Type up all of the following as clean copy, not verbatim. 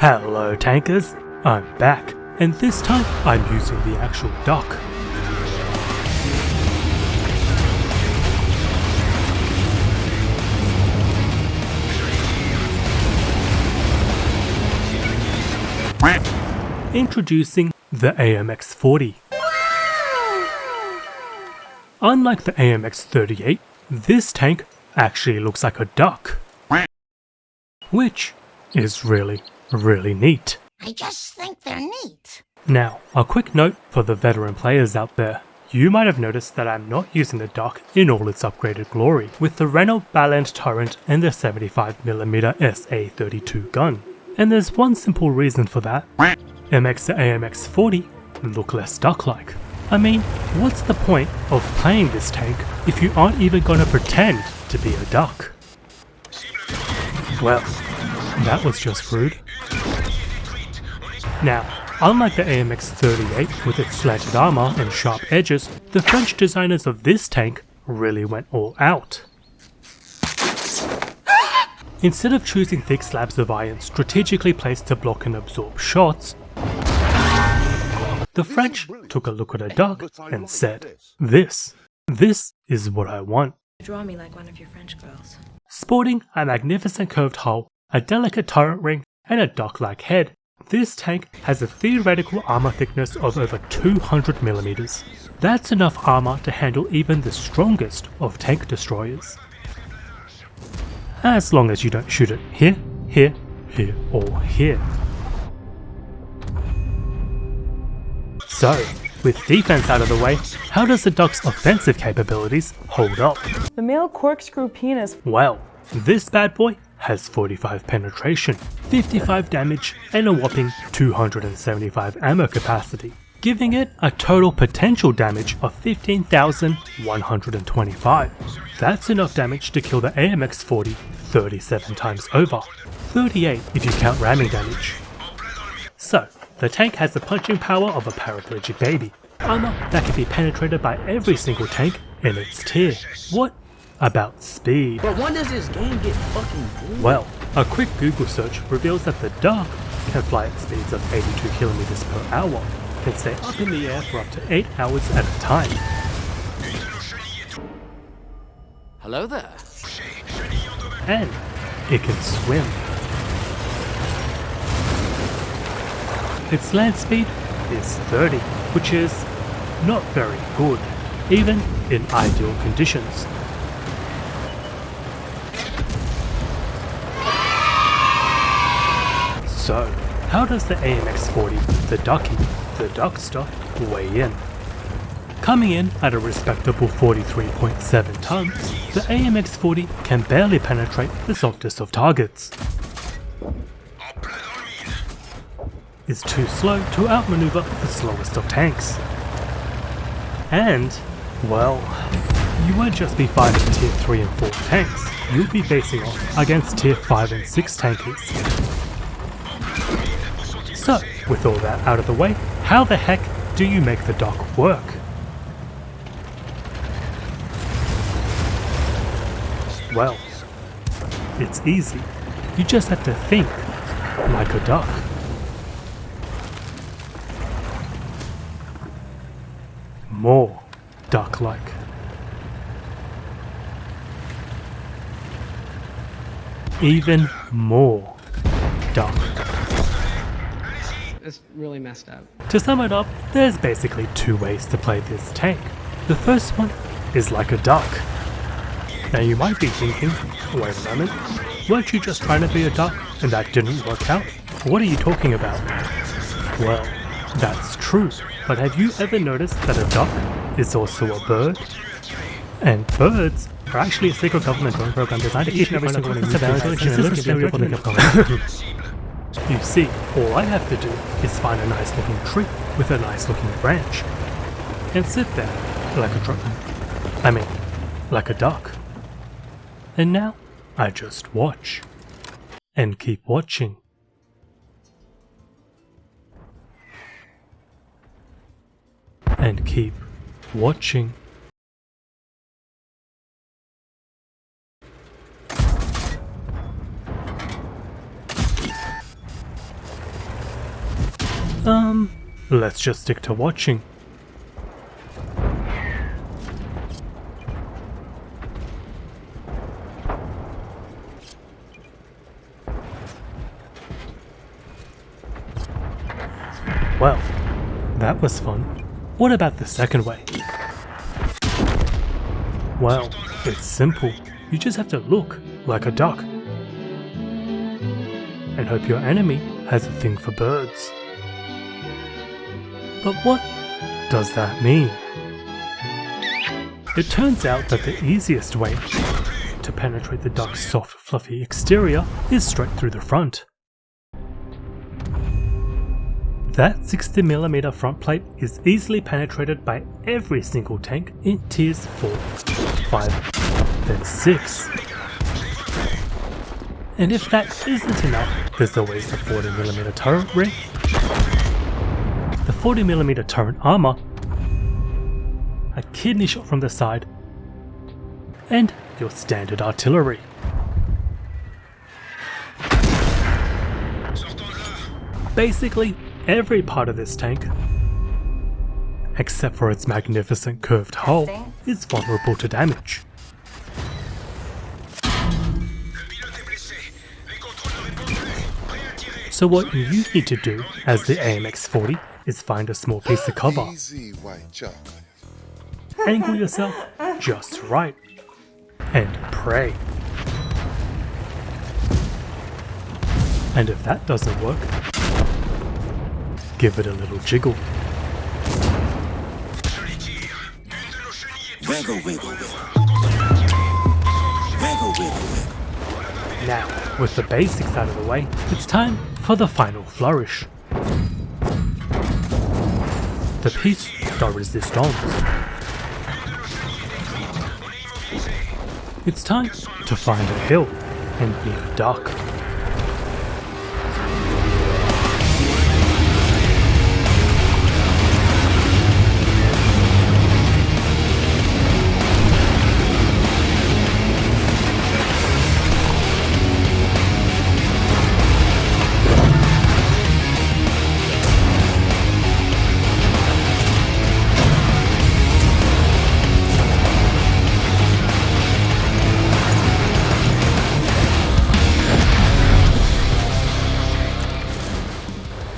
Hello tankers, I'm back, and this time I'm using the actual dock. Introducing the AMX-40. Unlike the AMX-38, this tank actually looks like a duck, which is really neat. I just think they're neat. Now, a quick note for the veteran players out there. You might have noticed that I'm not using the dock in all its upgraded glory, with the Renault Ballant turret and the 75mm SA32 gun. And there's one simple reason for that. It makes the AMX-40 look less duck-like. I mean, what's the point of playing this tank if you aren't even gonna pretend to be a duck? Well, that was just rude. Now, unlike the AMX-38 with its slanted armor and sharp edges, the French designers of this tank really went all out. Instead of choosing thick slabs of iron strategically placed to block and absorb shots, the French took a look at a duck and said, this is what I want. Draw me like one of your French girls. Sporting a magnificent curved hull, a delicate turret ring, and a duck-like head, this tank has a theoretical armor thickness of over 200mm. That's enough armor to handle even the strongest of tank destroyers. As long as you don't shoot it here, here, here, or here. So, with defense out of the way, how does the duck's offensive capabilities hold up? The male corkscrew penis. Well, this bad boy has 45 penetration, 55 damage, and a whopping 275 ammo capacity, giving it a total potential damage of 15,125. That's enough damage to kill the AMX-40 37 times over, 38 if you count ramming damage. So, the tank has the punching power of a paraplegic baby, armor that can be penetrated by every single tank in its tier. What about speed? But when does this game get fucking good? Well, a quick Google search reveals that the Duck can fly at speeds of 82 km per hour, can stay up in the air for up to 8 hours at a time. Hello there. And it can swim. Its land speed is 30, which is not very good, even in ideal conditions. So, how does the AMX-40, the Duckster, weigh in? Coming in at a respectable 43.7 tons, the AMX-40 can barely penetrate the softest of targets. Is too slow to outmaneuver the slowest of tanks. And, well, you won't just be fighting tier 3 and 4 tanks, you'll be facing off against tier 5 and 6 tankers. So, with all that out of the way, how the heck do you make the dock work? Well, it's easy. You just have to think like a duck. More duck-like. Even more duck. It's really messed up. To sum it up, there's basically two ways to play this tank. The first one is like a duck. Now you might be thinking, wait a moment, weren't you just trying to be a duck and that didn't work out? What are you talking about? Well, that's true, but have you ever noticed that a duck is also a bird? And birds are actually a secret government drone program designed to keep every single one of You see, all I have to do is find a nice looking tree with a nice looking branch and sit there like a duck. And now I just watch and keep watching. And keep watching. Let's just stick to watching. Well, that was fun. What about the second way? Well, it's simple. You just have to look like a duck and hope your enemy has a thing for birds. But what does that mean? It turns out that the easiest way to penetrate the duck's soft, fluffy exterior is straight through the front. That 60mm front plate is easily penetrated by every single tank in tiers 4, 5, then 6. And if that isn't enough, there's always the 40mm turret ring, the 40mm turret armor, a kidney shot from the side, and your standard artillery. Basically, every part of this tank, except for its magnificent curved hull, is vulnerable to damage. So what you need to do as the AMX-40 is find a small piece of cover, angle yourself just right, and pray. And if that doesn't work, give it a little jiggle. Wiggle, wiggle, wiggle. Wiggle, wiggle, wiggle. Now, with the basics out of the way, it's time for the final flourish. The piece de resistance. It's time to find a hill and meet a duck.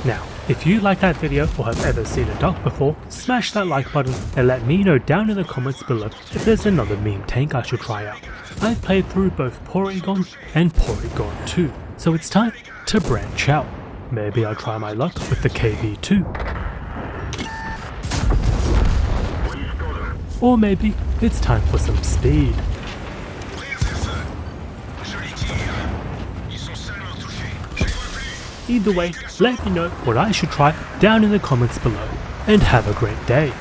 Now, if you like that video or have ever seen a duck before, smash that like button and let me know down in the comments below if there's another meme tank I should try out. I've played through both Porygon and Porygon 2, so it's time to branch out. Maybe I'll try my luck with the KV2. Or maybe it's time for some speed. Either way, let me know what I should try down in the comments below, and have a great day.